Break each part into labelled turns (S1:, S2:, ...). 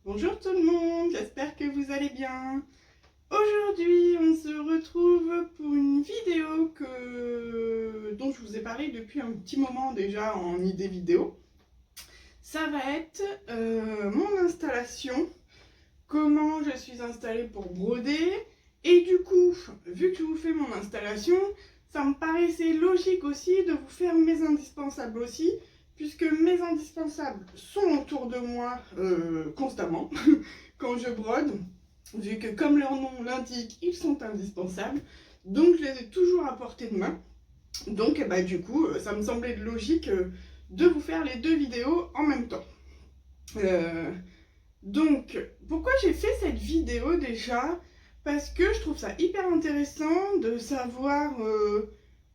S1: Bonjour tout le monde, j'espère que vous allez bien. Aujourd'hui, on se retrouve pour une vidéo dont je vous ai parlé depuis un petit moment déjà en idée vidéo. Ça va être mon installation, comment je suis installée pour broder. Et du coup, vu que je vous fais mon installation, ça me paraissait logique aussi de vous faire mes indispensables aussi, puisque mes indispensables sont autour de moi constamment quand je brode, vu que comme leur nom l'indique, ils sont indispensables, donc je les ai toujours à portée de main. Donc du coup, ça me semblait logique de vous faire les deux vidéos en même temps. Donc, pourquoi j'ai fait cette vidéo déjà? Parce que je trouve ça hyper intéressant de savoir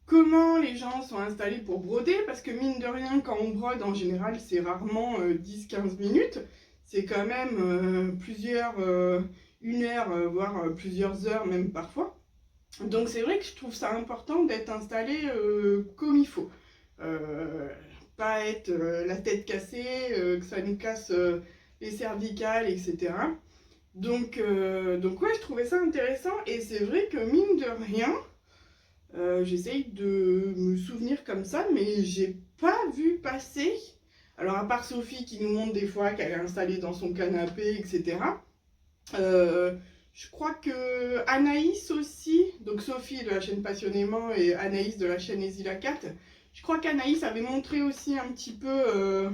S1: comment les gens sont installés pour broder, parce que mine de rien, quand on brode, en général, c'est rarement 10-15 minutes. C'est quand même une heure, voire plusieurs heures même parfois. Donc c'est vrai que je trouve ça important d'être installé comme il faut. Euh, Pas être la tête cassée, que ça nous casse les cervicales, etc. Donc ouais, je trouvais ça intéressant et c'est vrai que mine de rien, j'essaye de me souvenir comme ça, mais j'ai pas vu passer. Alors à part Sophie qui nous montre des fois qu'elle est installée dans son canapé, etc. Euh, je crois que Anaïs aussi, donc Sophie de la chaîne Passionnément et Anaïs de la chaîne Easy la Cat, je crois qu'Anaïs avait montré aussi un petit peu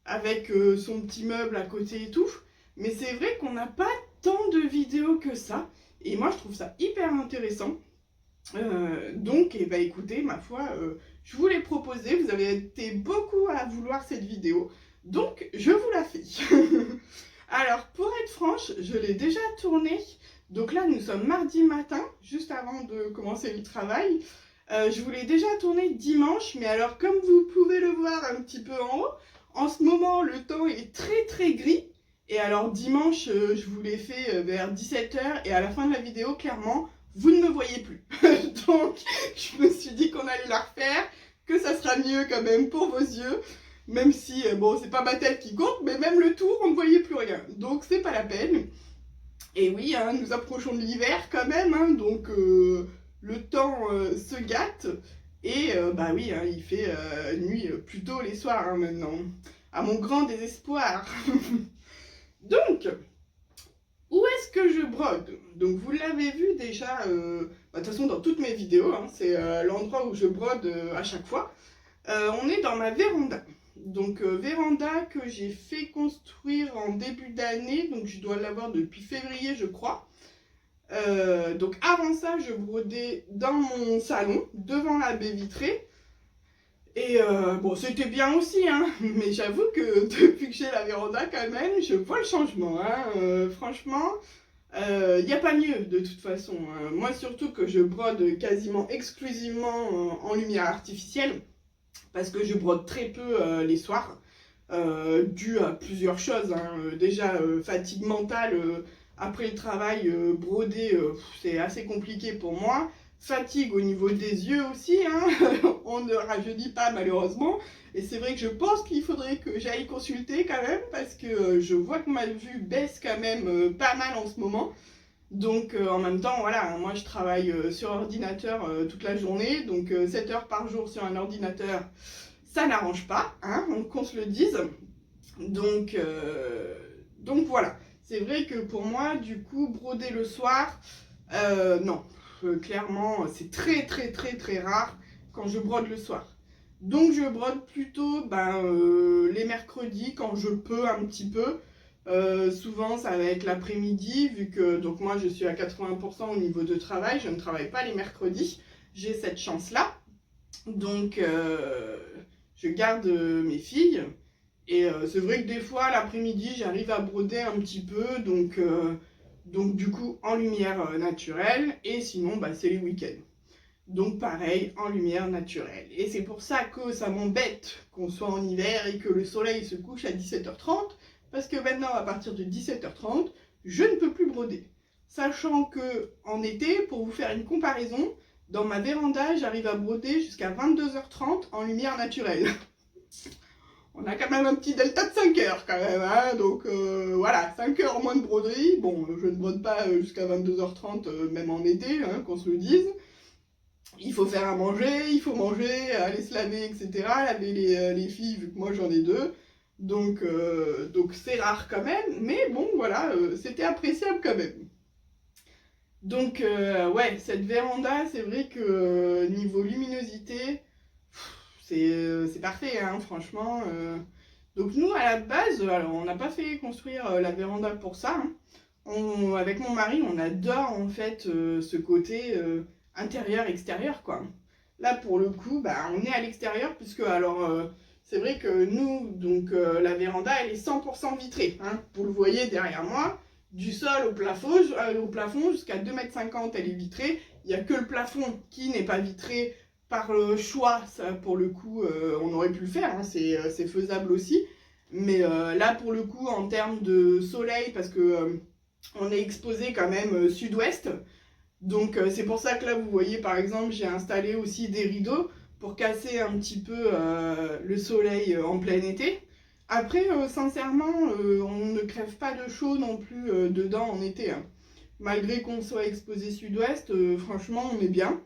S1: avec son petit meuble à côté et tout. Mais c'est vrai qu'on n'a pas tant de vidéos que ça. Et moi, je trouve ça hyper intéressant. Écoutez, ma foi, je vous l'ai proposé. Vous avez été beaucoup à vouloir cette vidéo. Donc, je vous la fais. Alors, pour être franche, je l'ai déjà tournée. Donc là, nous sommes mardi matin, juste avant de commencer le travail. Je vous l'ai déjà tourné dimanche, mais alors comme vous pouvez le voir un petit peu en haut, en ce moment, le temps est très très gris. Et alors dimanche, je vous l'ai fait vers 17 h et à la fin de la vidéo, clairement, vous ne me voyez plus. Donc, je me suis dit qu'on allait la refaire, que ça sera mieux quand même pour vos yeux. Même si, bon, c'est pas ma tête qui compte, mais même le tour, on ne voyait plus rien. Donc, c'est pas la peine. Et oui, hein, nous approchons de l'hiver quand même, hein, donc le temps se gâte. Et bah oui, hein, il fait nuit plus tôt les soirs hein, maintenant. À mon grand désespoir. Donc, où est-ce que je brode? Donc vous l'avez vu déjà, de toute façon dans toutes mes vidéos, hein, c'est l'endroit où je brode à chaque fois. On est dans ma véranda. Donc véranda que j'ai fait construire en début d'année, donc je dois l'avoir depuis février je crois. Donc avant ça je brodais dans mon salon, devant la baie vitrée. Et bon c'était bien aussi, hein, mais j'avoue que depuis que j'ai la véranda quand même, je vois le changement. Hein, franchement, il n'y a pas mieux de toute façon. Hein. Moi surtout que je brode quasiment exclusivement en lumière artificielle parce que je brode très peu les soirs, dû à plusieurs choses. Hein. Déjà, fatigue mentale, après le travail, broder, c'est assez compliqué pour moi. Fatigue au niveau des yeux aussi, hein. On ne rajeunit pas malheureusement. Et c'est vrai que je pense qu'il faudrait que j'aille consulter quand même, parce que je vois que ma vue baisse quand même pas mal en ce moment. Donc en même temps, voilà, hein, moi je travaille sur ordinateur toute la journée, donc 7 heures par jour sur un ordinateur, ça n'arrange pas, hein, qu'on se le dise. Donc, donc voilà, c'est vrai que pour moi, du coup, broder le soir, non, clairement, c'est très très très très rare quand je brode le soir. Donc je brode plutôt les mercredis quand je peux un petit peu. Souvent ça va être l'après-midi vu que donc moi je suis à 80% au niveau de travail, je ne travaille pas les mercredis, j'ai cette chance là. Donc je garde mes filles et c'est vrai que des fois l'après-midi j'arrive à broder un petit peu donc du coup en lumière naturelle et sinon c'est les week-ends. Donc pareil, en lumière naturelle. Et c'est pour ça que ça m'embête qu'on soit en hiver et que le soleil se couche à 17h30, parce que maintenant, à partir de 17h30, je ne peux plus broder. Sachant que en été, pour vous faire une comparaison, dans ma véranda, j'arrive à broder jusqu'à 22h30 en lumière naturelle. on a quand même un petit delta de 5 heures quand même, hein, donc voilà, 5 heures moins de broderie. Bon, je ne brode pas jusqu'à 22h30, même en été, hein, qu'on se le dise. Il faut faire à manger, il faut manger, aller se laver, etc. Laver les filles, vu que moi j'en ai deux. Donc c'est rare quand même, mais bon, voilà, c'était appréciable quand même. Donc, ouais, cette véranda, c'est vrai que niveau luminosité, c'est parfait, hein, franchement. Donc nous, à la base, alors on n'a pas fait construire la véranda pour ça, hein. Avec mon mari, on adore en fait ce côté intérieur-extérieur, quoi. Là, pour le coup, bah, on est à l'extérieur, puisque alors c'est vrai que nous, donc la véranda, elle est 100% vitrée, hein. Vous le voyez derrière moi, du sol au plafond jusqu'à 2,50 m, elle est vitrée. Il n'y a que le plafond qui n'est pas vitré par choix. Ça, pour le coup, on aurait pu le faire, hein, c'est faisable aussi. Mais là, pour le coup, en termes de soleil, parce que on est exposé quand même sud-ouest. Donc c'est pour ça que là, vous voyez, par exemple, j'ai installé aussi des rideaux pour casser un petit peu le soleil en plein été. Après, sincèrement, on ne crève pas de chaud non plus dedans en été, hein. Malgré qu'on soit exposé sud-ouest, franchement, on est bien.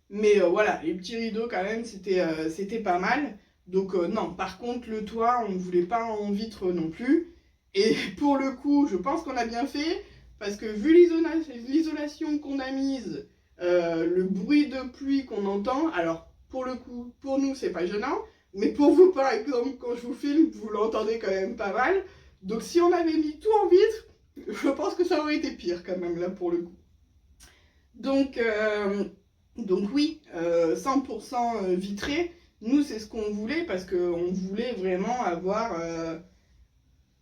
S1: Mais voilà, les petits rideaux, quand même, c'était pas mal. Donc non, par contre, le toit, on ne voulait pas en vitre non plus. Et pour le coup, je pense qu'on a bien fait, parce que vu l'isolation qu'on a mise, le bruit de pluie qu'on entend, alors pour le coup, pour nous, c'est pas gênant, mais pour vous, par exemple, quand je vous filme, vous l'entendez quand même pas mal. Donc si on avait mis tout en vitre, je pense que ça aurait été pire quand même, là, pour le coup. Donc oui, 100% vitré, nous, c'est ce qu'on voulait, parce qu'on voulait vraiment avoir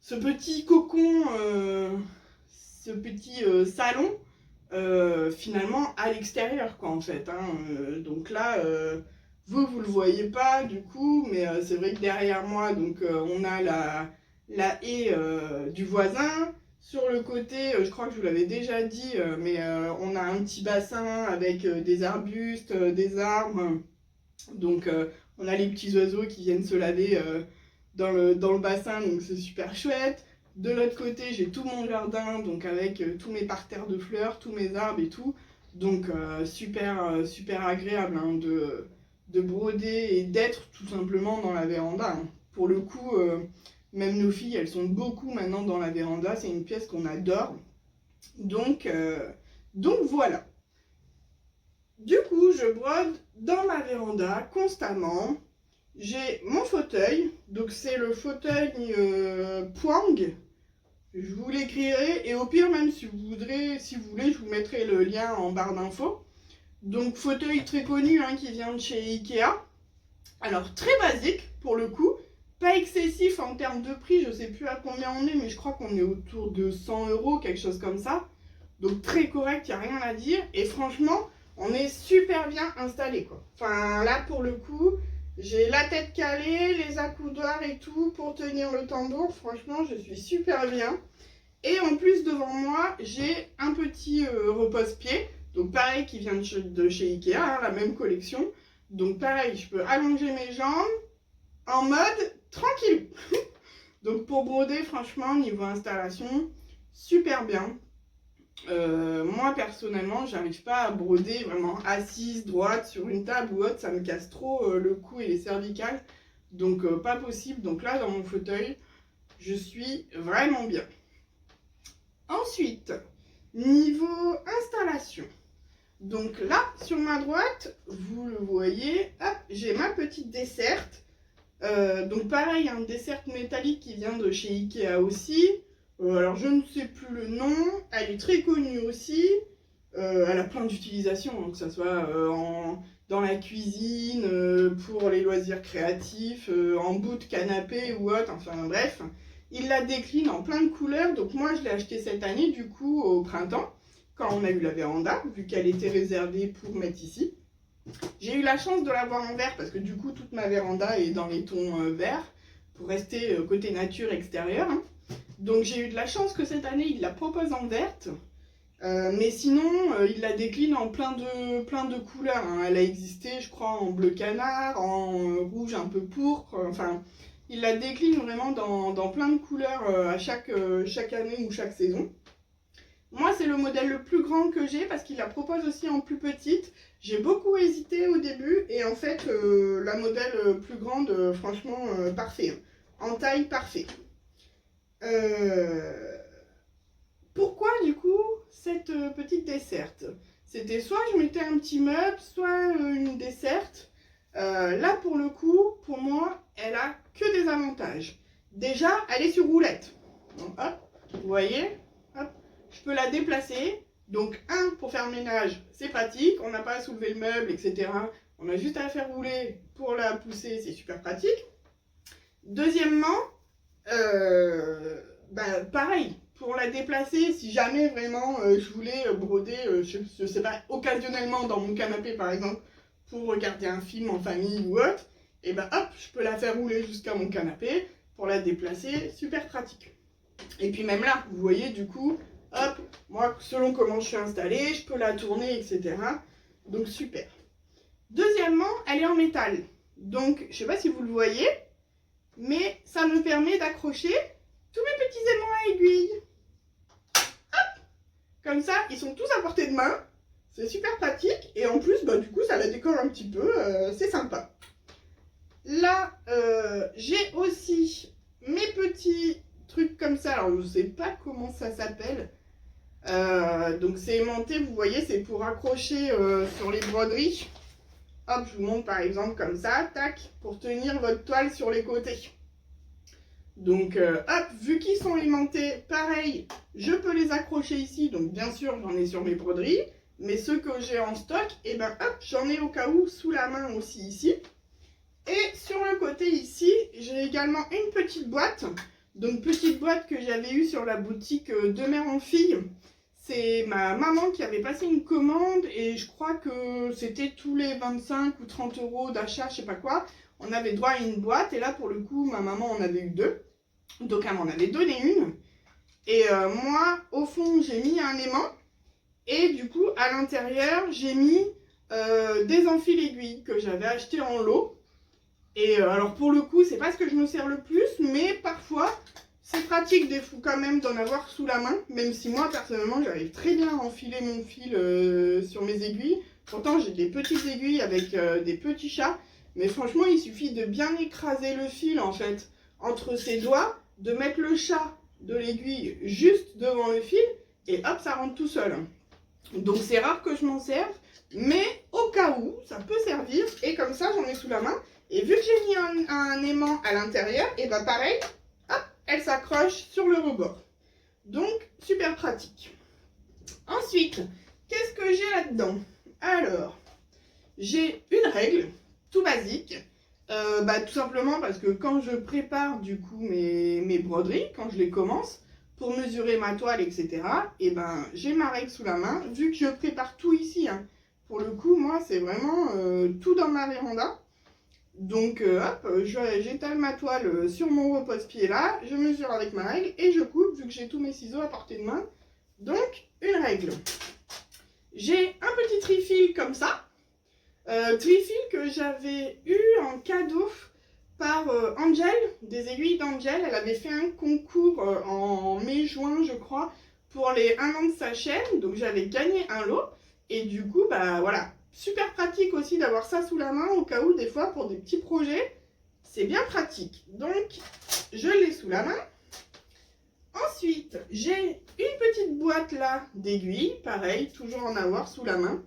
S1: ce petit cocon, ce petit salon, finalement à l'extérieur, quoi, en fait, hein. Donc là, vous le voyez pas du coup, mais c'est vrai que derrière moi, donc on a la haie du voisin. Sur le côté, je crois que je vous l'avais déjà dit, mais on a un petit bassin avec des arbustes, des arbres. Donc on a les petits oiseaux qui viennent se laver dans le bassin, donc c'est super chouette. De l'autre côté, j'ai tout mon jardin, donc avec tous mes parterres de fleurs, tous mes arbres et tout. Donc super agréable, hein, de broder et d'être tout simplement dans la véranda, hein. Pour le coup, même nos filles, elles sont beaucoup maintenant dans la véranda. C'est une pièce qu'on adore. Donc voilà. Du coup, je brode dans ma véranda constamment. J'ai mon fauteuil, donc c'est le fauteuil Poang. Je vous l'écrirai, et au pire, même si vous voulez, je vous mettrai le lien en barre d'infos. Donc fauteuil très connu, hein, qui vient de chez Ikea. Alors très basique pour le coup, pas excessif en termes de prix, je sais plus à combien on est, mais je crois qu'on est autour de 100 €, quelque chose comme ça. Donc très correct, il n'y a rien à dire. Et franchement, on est super bien installé, quoi. Enfin là, pour le coup, j'ai la tête calée, les accoudoirs et tout pour tenir le tambour. Franchement, je suis super bien. Et en plus, devant moi, j'ai un petit repose-pied. Donc pareil, qui vient de chez Ikea, hein, la même collection. Donc pareil, je peux allonger mes jambes en mode tranquille. Donc pour broder, franchement, niveau installation, super bien. Moi personnellement, j'arrive pas à broder vraiment assise, droite, sur une table ou autre, ça me casse trop le cou et les cervicales, donc pas possible. Donc là, dans mon fauteuil, je suis vraiment bien. Ensuite, niveau installation, donc là, sur ma droite, vous le voyez, j'ai ma petite desserte. Donc pareil, un dessert métallique qui vient de chez Ikea aussi. Alors je ne sais plus le nom, elle est très connue aussi. Elle a plein d'utilisations, hein, que ce soit dans la cuisine, pour les loisirs créatifs, en bout de canapé ou autre, enfin bref. Il la décline en plein de couleurs, donc moi je l'ai acheté cette année du coup au printemps, quand on a eu la véranda, vu qu'elle était réservée pour mettre ici. J'ai eu la chance de l'avoir en vert parce que du coup toute ma véranda est dans les tons verts pour rester côté nature extérieure, hein. Donc j'ai eu de la chance que cette année il la propose en verte, mais sinon il la décline en plein de couleurs, hein. Elle a existé, je crois, en bleu canard, en rouge un peu pourpre, enfin Il la décline vraiment dans plein de couleurs à chaque année ou chaque saison. Moi, c'est le modèle le plus grand que j'ai parce qu'il la propose aussi en plus petite. J'ai beaucoup hésité au début et en fait, la modèle plus grande, franchement, parfait. En taille, parfait. Pourquoi, du coup, cette petite desserte? C'était soit je mettais un petit meuble, soit une desserte. Là, pour le coup, pour moi, elle a que des avantages. Déjà, elle est sur roulette. Donc, hop, vous voyez, hop, je peux la déplacer. Donc, pour faire le ménage, c'est pratique. On n'a pas à soulever le meuble, etc. On a juste à la faire rouler pour la pousser, c'est super pratique. Deuxièmement, pareil, pour la déplacer, si jamais vraiment je voulais broder, je sais pas, occasionnellement dans mon canapé par exemple, pour regarder un film en famille ou autre, et ben hop, je peux la faire rouler jusqu'à mon canapé pour la déplacer, super pratique. Et puis même là, vous voyez du coup, hop, moi selon comment je suis installée, je peux la tourner, etc. Donc super. Deuxièmement, elle est en métal. Donc je sais pas si vous le voyez, mais ça me permet d'accrocher tous mes petits aimants à aiguille. Hop, comme ça, ils sont tous à portée de main. C'est super pratique. Et en plus, du coup, ça la décore un petit peu. C'est sympa. Là, j'ai aussi mes petits trucs comme ça. Alors, je ne sais pas comment ça s'appelle. Donc, c'est aimanté, vous voyez, c'est pour accrocher sur les broderies. Hop, je vous montre par exemple comme ça, tac, pour tenir votre toile sur les côtés. Donc, hop, vu qu'ils sont aimantés, pareil, je peux les accrocher ici. Donc, bien sûr, j'en ai sur mes broderies. Mais ceux que j'ai en stock, et ben hop, j'en ai au cas où sous la main aussi ici. Et sur le côté ici, j'ai également une petite boîte. Donc, petite boîte que j'avais eue sur la boutique de mère en fille. C'est ma maman qui avait passé une commande et je crois que c'était tous les 25 ou 30 euros d'achat, je sais pas quoi. On avait droit à une boîte et là, pour le coup, ma maman en avait eu 2. Donc, elle m'en avait donné une. Et moi, au fond, j'ai mis un aimant. Et du coup, à l'intérieur, j'ai mis des enfiles aiguilles que j'avais acheté en lot. Et alors, pour le coup, c'est pas ce que je me sers le plus, mais parfois, c'est pratique des fois quand même d'en avoir sous la main. Même si moi, personnellement, j'arrive très bien à enfiler mon fil sur mes aiguilles. Pourtant, j'ai des petites aiguilles avec des petits chats. Mais franchement, il suffit de bien écraser le fil, en fait, entre ses doigts, de mettre le chat de l'aiguille juste devant le fil, et hop, ça rentre tout seul. Donc, c'est rare que je m'en serve, mais au cas où, ça peut servir. Et comme ça, j'en ai sous la main. Et vu que j'ai mis un aimant à l'intérieur, et ben pareil, hop, elle s'accroche sur le rebord. Donc, super pratique. Ensuite, qu'est-ce que j'ai là-dedans? Alors, j'ai une règle, tout basique. Tout simplement parce que quand je prépare du coup mes broderies, quand je les commence, pour mesurer ma toile, etc., et ben j'ai ma règle sous la main, vu que je prépare tout ici. Hein. Pour le coup, moi, c'est vraiment tout dans ma véranda. Donc, hop, j'étale ma toile sur mon repose-pied là, je mesure avec ma règle et je coupe, vu que j'ai tous mes ciseaux à portée de main. Donc, une règle. J'ai un petit trifil comme ça. Trifil que j'avais eu en cadeau par Angel, des aiguilles d'Angel. Elle avait fait un concours en mai-juin, je crois, pour les 1 an de sa chaîne. Donc j'avais gagné un lot. Et du coup, voilà, super pratique aussi d'avoir ça sous la main au cas où, des fois, pour des petits projets, c'est bien pratique. Donc, je l'ai sous la main. Ensuite, j'ai une petite boîte là d'aiguilles, pareil, toujours en avoir sous la main.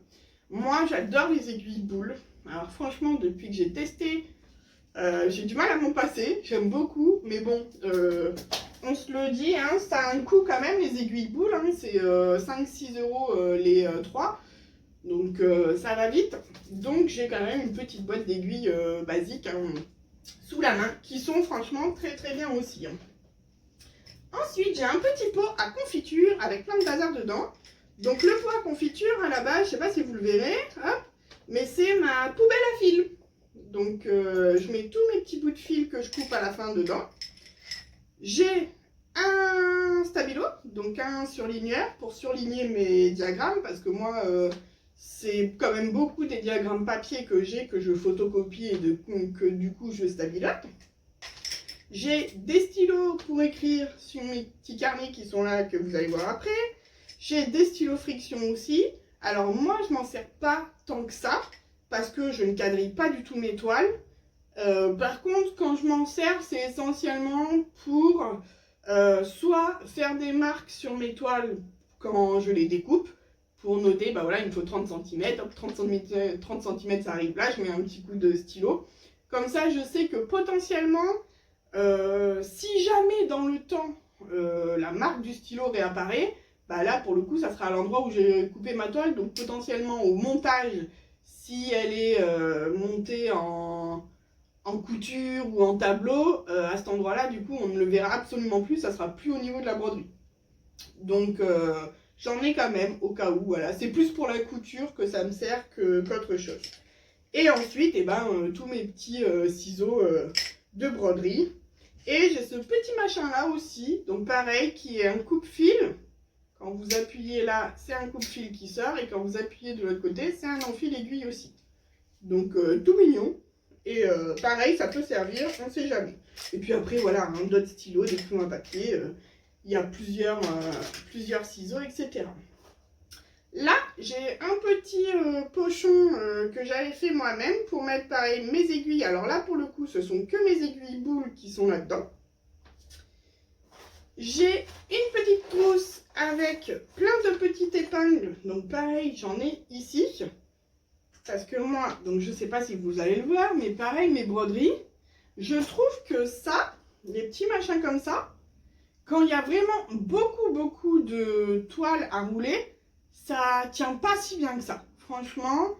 S1: Moi, j'adore les aiguilles boules. Alors franchement, depuis que j'ai testé, j'ai du mal à m'en passer. J'aime beaucoup, mais bon, on se le dit, hein, ça a un coût quand même, les aiguilles boules. Hein, c'est 5-6 euros les 3. Donc ça va vite. Donc j'ai quand même une petite boîte d'aiguilles basiques hein, sous la main, qui sont franchement très très bien aussi. Hein. Ensuite, j'ai un petit pot à confiture avec plein de bazar dedans. Donc le pot à confiture à la base, je ne sais pas si vous le verrez, hop, mais c'est ma poubelle à fil. Donc je mets tous mes petits bouts de fil que je coupe à la fin dedans. J'ai un stabilo, donc un surligneur pour surligner mes diagrammes parce que moi c'est quand même beaucoup des diagrammes papier que j'ai, que je photocopie et que du coup je stabilote. J'ai des stylos pour écrire sur mes petits carnets qui sont là, que vous allez voir après. J'ai des stylos friction aussi. Alors moi, je m'en sers pas tant que ça, parce que je ne quadrille pas du tout mes toiles. Par contre, quand je m'en sers, c'est essentiellement pour soit faire des marques sur mes toiles quand je les découpe, pour noter, bah voilà, il me faut 30 cm, hop, 30 cm ça arrive là, je mets un petit coup de stylo. Comme ça, je sais que potentiellement, si jamais dans le temps, la marque du stylo réapparaît, bah là, pour le coup, ça sera à l'endroit où j'ai coupé ma toile, donc potentiellement au montage, si elle est montée en couture ou en tableau, à cet endroit-là, du coup, on ne le verra absolument plus, ça sera plus au niveau de la broderie. Donc, j'en ai quand même, au cas où, voilà. C'est plus pour la couture que ça me sert qu'autre chose. Et ensuite, eh ben, tous mes petits ciseaux de broderie. Et j'ai ce petit machin-là aussi, donc pareil, qui est un coupe-fil. Quand vous appuyez là, c'est un coupe-fil qui sort, et quand vous appuyez de l'autre côté, c'est un enfil aiguille aussi. Donc, tout mignon. Et pareil, ça peut servir, on ne sait jamais. Et puis après, voilà, hein, d'autres stylos, des plumes à papier, il y a plusieurs ciseaux, etc. Là, j'ai un petit pochon que j'avais fait moi-même pour mettre pareil mes aiguilles. Alors là, pour le coup, ce sont que mes aiguilles boules qui sont là-dedans. J'ai une petite trousse avec plein de petites épingles. Donc pareil, j'en ai ici. Parce que moi, donc je ne sais pas si vous allez le voir, mais pareil, mes broderies, je trouve que ça, les petits machins comme ça, quand il y a vraiment beaucoup de toiles à rouler, ça tient pas si bien que ça. Franchement,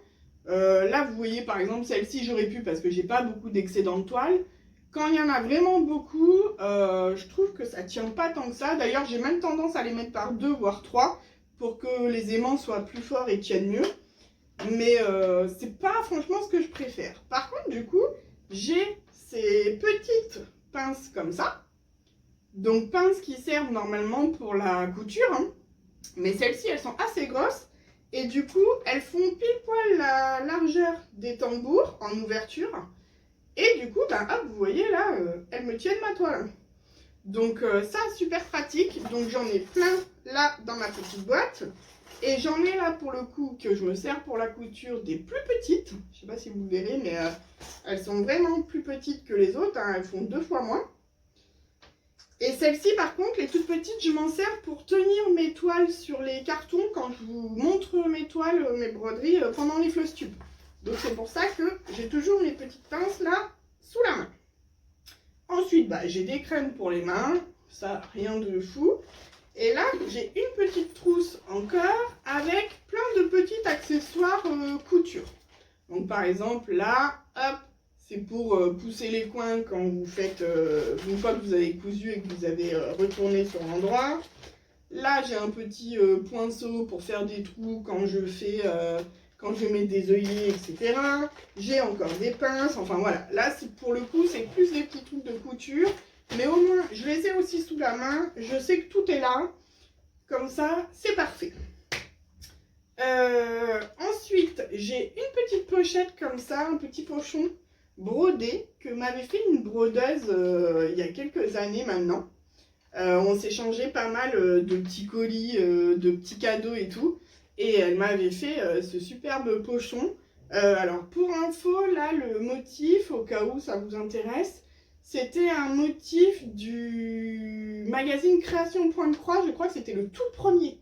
S1: là vous voyez par exemple celle-ci, j'aurais pu parce que j'ai pas beaucoup d'excédent de toile. Quand il y en a vraiment beaucoup, je trouve que ça tient pas tant que ça. D'ailleurs, j'ai même tendance à les mettre par 2 voire 3 pour que les aimants soient plus forts et tiennent mieux. Mais c'est pas franchement ce que je préfère. Par contre, du coup, j'ai ces petites pinces comme ça. Donc pinces qui servent normalement pour la couture, hein. Mais celles-ci, elles sont assez grosses. Et du coup, elles font pile poil la largeur des tambours en ouverture. Et du coup, ben, hop, vous voyez là, elles me tiennent ma toile. Donc ça, super pratique. Donc j'en ai plein là dans ma petite boîte. Et j'en ai là pour le coup que je me sers pour la couture des plus petites. Je ne sais pas si vous verrez, mais elles sont vraiment plus petites que les autres, hein. Elles font 2 fois moins. Et celle-ci par contre, les toutes petites, je m'en sers pour tenir mes toiles sur les cartons quand je vous montre mes toiles, mes broderies pendant les floss tubes. Donc c'est pour ça que j'ai toujours mes petites pinces là sous la main. Ensuite, bah, j'ai des crèmes pour les mains, ça rien de fou. Et là, j'ai une petite trousse encore avec plein de petits accessoires couture. Donc par exemple, là, hop, c'est pour pousser les coins quand vous faites, une fois que vous avez cousu et que vous avez retourné sur l'endroit. Là, j'ai un petit poinceau pour faire des trous quand je fais, quand je mets des œillets, etc. J'ai encore des pinces, enfin voilà. Là, pour le coup, c'est plus des petits trucs de couture. Mais au moins, je les ai aussi sous la main. Je sais que tout est là. Comme ça, c'est parfait. Ensuite, j'ai une petite pochette comme ça, un petit pochon brodé que m'avait fait une brodeuse il y a quelques années maintenant. On s'échangeait pas mal de petits colis, de petits cadeaux et tout. Et elle m'avait fait ce superbe pochon. Alors, pour info, là, le motif, au cas où ça vous intéresse, c'était un motif du magazine Création Point de Croix. Je crois que c'était le tout premier.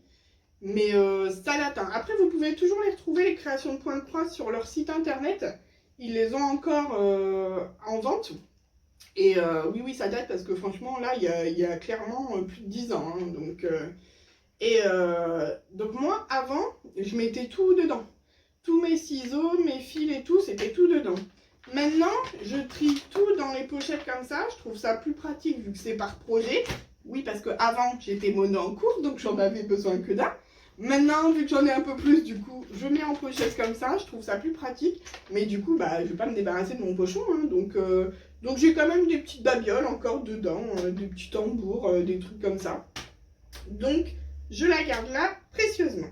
S1: Mais ça date, hein. Après, vous pouvez toujours les retrouver, les Créations de Point de Croix, sur leur site internet. Ils les ont encore en vente. Et oui, ça date parce que franchement, là, il y a clairement plus de 10 ans. Hein. Donc moi, avant, je mettais tout dedans. Tous mes ciseaux, mes fils et tout, c'était tout dedans. Maintenant, je trie tout dans les pochettes comme ça. Je trouve ça plus pratique vu que c'est par projet. Oui, parce qu'avant, j'étais mono en cours, donc j'en avais besoin que d'un. Maintenant, vu que j'en ai un peu plus, du coup, je mets en pochette comme ça. Je trouve ça plus pratique. Mais du coup, bah, je ne vais pas me débarrasser de mon pochon. Hein, donc j'ai quand même des petites babioles encore dedans, des petits tambours, des trucs comme ça. Donc, je la garde là précieusement.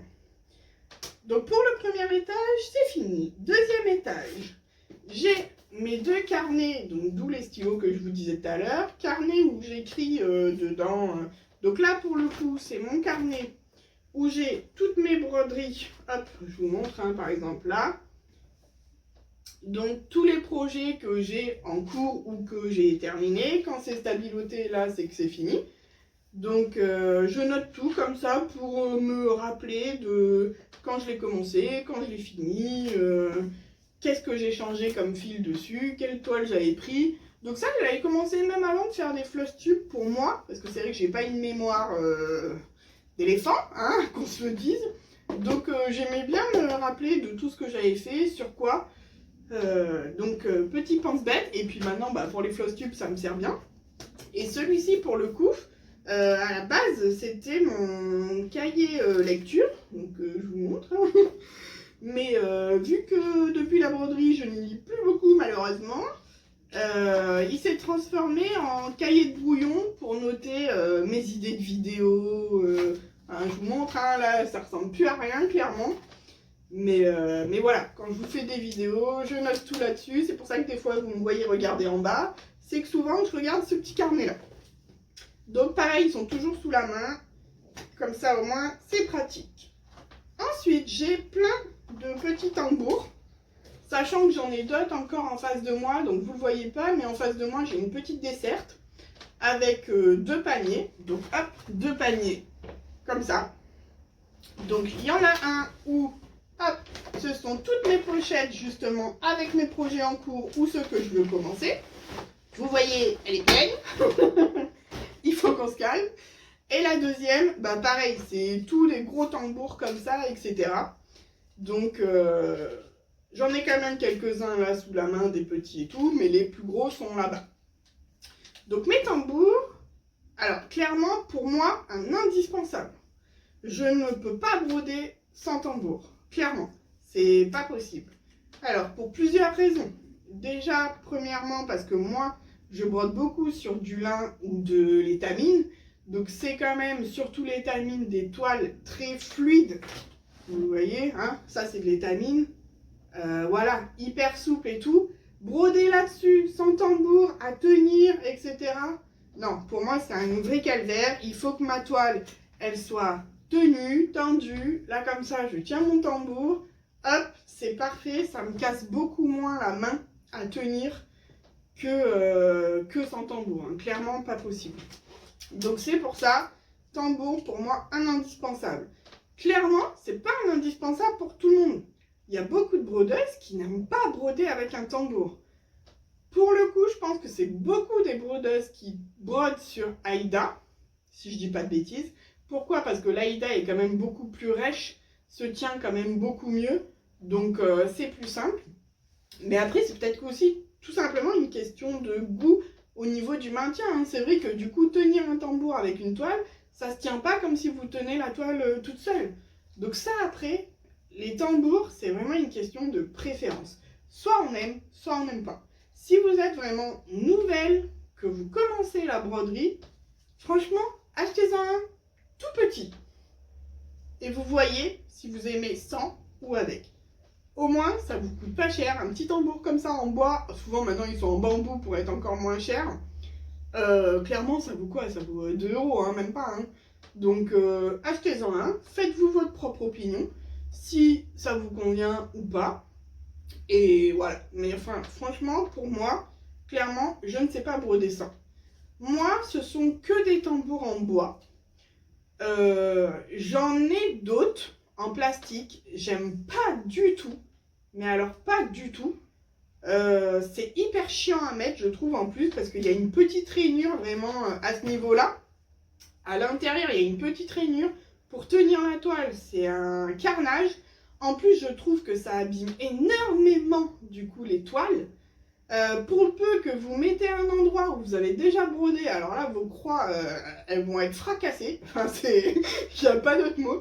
S1: Donc pour le premier étage, c'est fini. Deuxième étage, j'ai mes 2 carnets, donc d'où les stylos que je vous disais tout à l'heure, carnet où j'écris dedans. Donc là, pour le coup, c'est mon carnet où j'ai toutes mes broderies. Hop, je vous montre, hein, par exemple là. Donc tous les projets que j'ai en cours ou que j'ai terminés, quand c'est stabiloté là, c'est que c'est fini. Donc je note tout comme ça pour me rappeler de quand je l'ai commencé, quand je l'ai fini, qu'est-ce que j'ai changé comme fil dessus, quelle toile j'avais pris. Donc ça, je l'avais commencé même avant de faire des floss tubes pour moi, parce que c'est vrai que j'ai pas une mémoire d'éléphant, hein, qu'on se le dise. Donc j'aimais bien me rappeler de tout ce que j'avais fait, sur quoi. Donc petit pense-bête, et puis maintenant bah, pour les floss tubes ça me sert bien. Et celui-ci pour le coup, à la base c'était mon cahier lecture, donc je vous montre. Hein. Mais vu que depuis la broderie je ne lis plus beaucoup malheureusement, il s'est transformé en cahier de brouillon pour noter mes idées de vidéos. Hein, je vous montre, hein, là ça ressemble plus à rien clairement. Mais voilà, quand je vous fais des vidéos, je note tout là-dessus. C'est pour ça que des fois, vous me voyez regarder en bas. C'est que souvent, je regarde ce petit carnet-là. Donc pareil, ils sont toujours sous la main. Comme ça, au moins, c'est pratique. Ensuite, j'ai plein de petits tambours. Sachant que j'en ai d'autres encore en face de moi. Donc vous ne le voyez pas, mais en face de moi, j'ai une petite desserte. Avec 2 paniers. Donc hop, 2 paniers. Comme ça. Donc il y en a un où... Hop, ce sont toutes mes pochettes justement avec mes projets en cours ou ceux que je veux commencer. Vous voyez, elle est pleine. Il faut qu'on se calme. Et la deuxième, bah pareil, c'est tous les gros tambours comme ça, etc. Donc j'en ai quand même quelques-uns là sous la main, des petits et tout, mais les plus gros sont là-bas. Donc mes tambours, alors clairement pour moi, un indispensable. Je ne peux pas broder sans tambour. Clairement, c'est pas possible. Alors, pour plusieurs raisons. Déjà, premièrement, parce que moi, je brode beaucoup sur du lin ou de l'étamine. Donc, c'est quand même, surtout l'étamine, des toiles très fluides. Vous voyez, hein, ça, c'est de l'étamine. Voilà, hyper souple et tout. Broder là-dessus, sans tambour, à tenir, etc. Non, pour moi, c'est un vrai calvaire. Il faut que ma toile, elle soit... tenue, tendue, là comme ça je tiens mon tambour, hop, c'est parfait, ça me casse beaucoup moins la main à tenir que sans tambour, hein. Clairement pas possible. Donc c'est pour ça, tambour pour moi un indispensable. Clairement, c'est pas un indispensable pour tout le monde. Il y a beaucoup de brodeuses qui n'aiment pas broder avec un tambour. Pour le coup, je pense que c'est beaucoup des brodeuses qui brodent sur Aïda, si je dis pas de bêtises. Pourquoi? Parce que l'Aïda est quand même beaucoup plus rêche, se tient quand même beaucoup mieux, donc c'est plus simple. Mais après, c'est peut-être aussi tout simplement une question de goût au niveau du maintien. Hein. C'est vrai que du coup, tenir un tambour avec une toile, ça se tient pas comme si vous tenez la toile toute seule. Donc ça, après, les tambours, c'est vraiment une question de préférence. Soit on aime, soit on n'aime pas. Si vous êtes vraiment nouvelle, que vous commencez la broderie, franchement, achetez-en un tout petit. Et vous voyez si vous aimez sans ou avec. Au moins, ça vous coûte pas cher. Un petit tambour comme ça en bois, souvent maintenant ils sont en bambou pour être encore moins cher. Clairement, ça vaut quoi? Ça vaut 2 €, hein, même pas. Hein. Donc, achetez-en un. Faites-vous votre propre opinion. Si ça vous convient ou pas. Et voilà. Mais enfin, franchement, pour moi, clairement, je ne sais pas broder ça. Moi, ce sont que des tambours en bois. J'en ai d'autres en plastique, j'aime pas du tout, mais alors pas du tout. C'est hyper chiant à mettre, je trouve, en plus, parce qu'il y a une petite rainure vraiment à ce niveau-là. À l'intérieur, il y a une petite rainure pour tenir la toile, c'est un carnage. En plus, je trouve que ça abîme énormément, du coup, les toiles. Pour le peu que vous mettez un endroit où vous avez déjà brodé, alors là vos croix elles vont être fracassées, enfin il n'y a pas d'autre mot.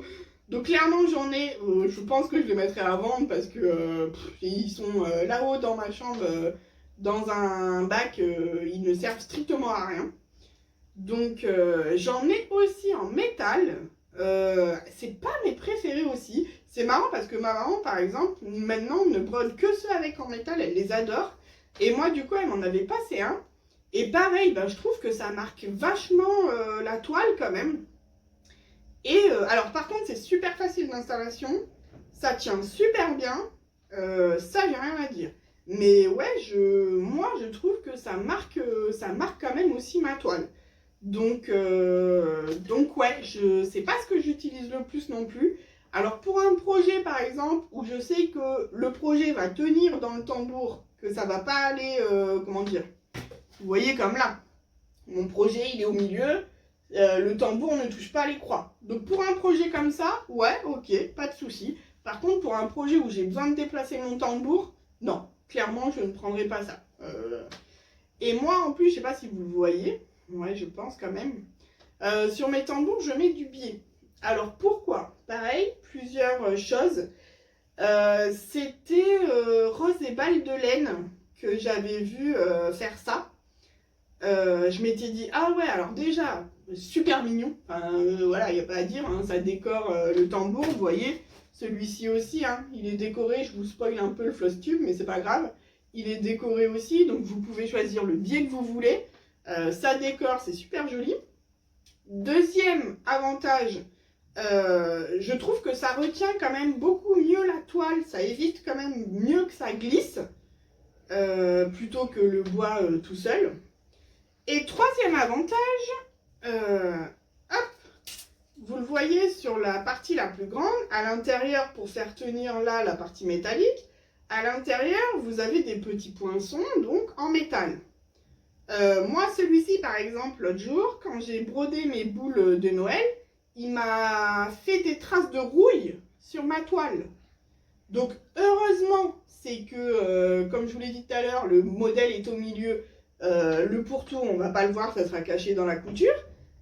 S1: Donc clairement j'en ai, je pense que je les mettrai à vendre parce que ils sont là-haut dans ma chambre, dans un bac, ils ne servent strictement à rien. Donc j'en ai aussi en métal, c'est pas mes préférés aussi. C'est marrant parce que ma maman par exemple maintenant ne brode que ceux avec en métal, elle les adore. Et moi, du coup, elle m'en avait passé un. Et pareil, ben, je trouve que ça marque vachement la toile quand même. Et alors, par contre, c'est super facile d'installation. Ça tient super bien. Ça, j'ai rien à dire. Mais ouais, moi, je trouve que ça marque quand même aussi ma toile. Donc ouais, c'est pas ce que j'utilise le plus non plus. Alors pour un projet par exemple, où je sais que le projet va tenir dans le tambour, que ça va pas aller, comment dire, vous voyez comme là, mon projet il est au milieu, le tambour ne touche pas les croix. Donc pour un projet comme ça, ouais, ok, pas de souci. Par contre pour un projet où j'ai besoin de déplacer mon tambour, non, clairement je ne prendrai pas ça. Et moi en plus, je sais pas si vous le voyez, ouais je pense quand même, sur mes tambours je mets du biais. Alors pourquoi? Pareil, plusieurs choses. C'était Rose et Balles de laine que j'avais vu faire ça. Je m'étais dit, ah ouais, alors déjà, super mignon. Enfin, voilà, il n'y a pas à dire, hein, ça décore le tambour, vous voyez. Celui-ci aussi, hein, il est décoré, je vous spoil un peu le floss tube, mais c'est pas grave. Il est décoré aussi, donc vous pouvez choisir le biais que vous voulez. Ça décore, c'est super joli. Deuxième avantage, je trouve que ça retient quand même beaucoup mieux la toile, ça évite quand même mieux que ça glisse, plutôt que le bois tout seul. Et troisième avantage, hop, vous le voyez sur la partie la plus grande, à l'intérieur pour faire tenir là la partie métallique, à l'intérieur vous avez des petits poinçons donc en métal. Moi celui-ci par exemple l'autre jour, quand j'ai brodé mes boules de Noël, il m'a fait des traces de rouille sur ma toile. Donc heureusement, c'est que, comme je vous l'ai dit tout à l'heure, le modèle est au milieu. Le pourtour, on ne va pas le voir, ça sera caché dans la couture.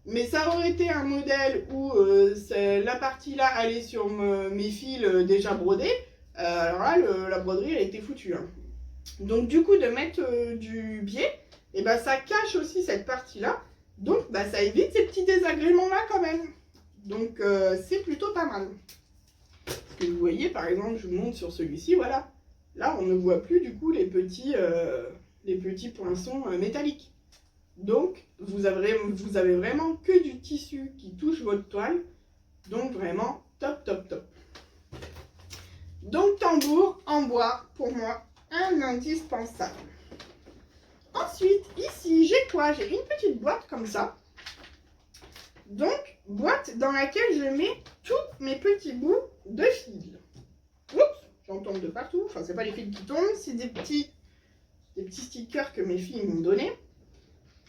S1: Mais ça aurait été un modèle où la partie là allait sur mes fils déjà brodés. Alors là, la broderie, elle a été foutue. Hein. Donc du coup, de mettre du biais, et ben, ça cache aussi cette partie-là. Donc bah, ça évite ces petits désagréments-là quand même. Donc c'est plutôt pas mal. Ce que vous voyez, par exemple, je vous montre sur celui-ci, voilà. Là, on ne voit plus du coup les petits poinçons métalliques. Donc, vous avez vraiment que du tissu qui touche votre toile. Donc, vraiment, top, top, top. Donc, tambour en bois, pour moi, un indispensable. Ensuite, ici, j'ai quoi? J'ai une petite boîte comme ça. Donc, boîte dans laquelle je mets tous mes petits bouts de fil. Oups, j'en tombe de partout. Enfin, c'est pas les fils qui tombent, c'est des petits stickers que mes filles m'ont donné.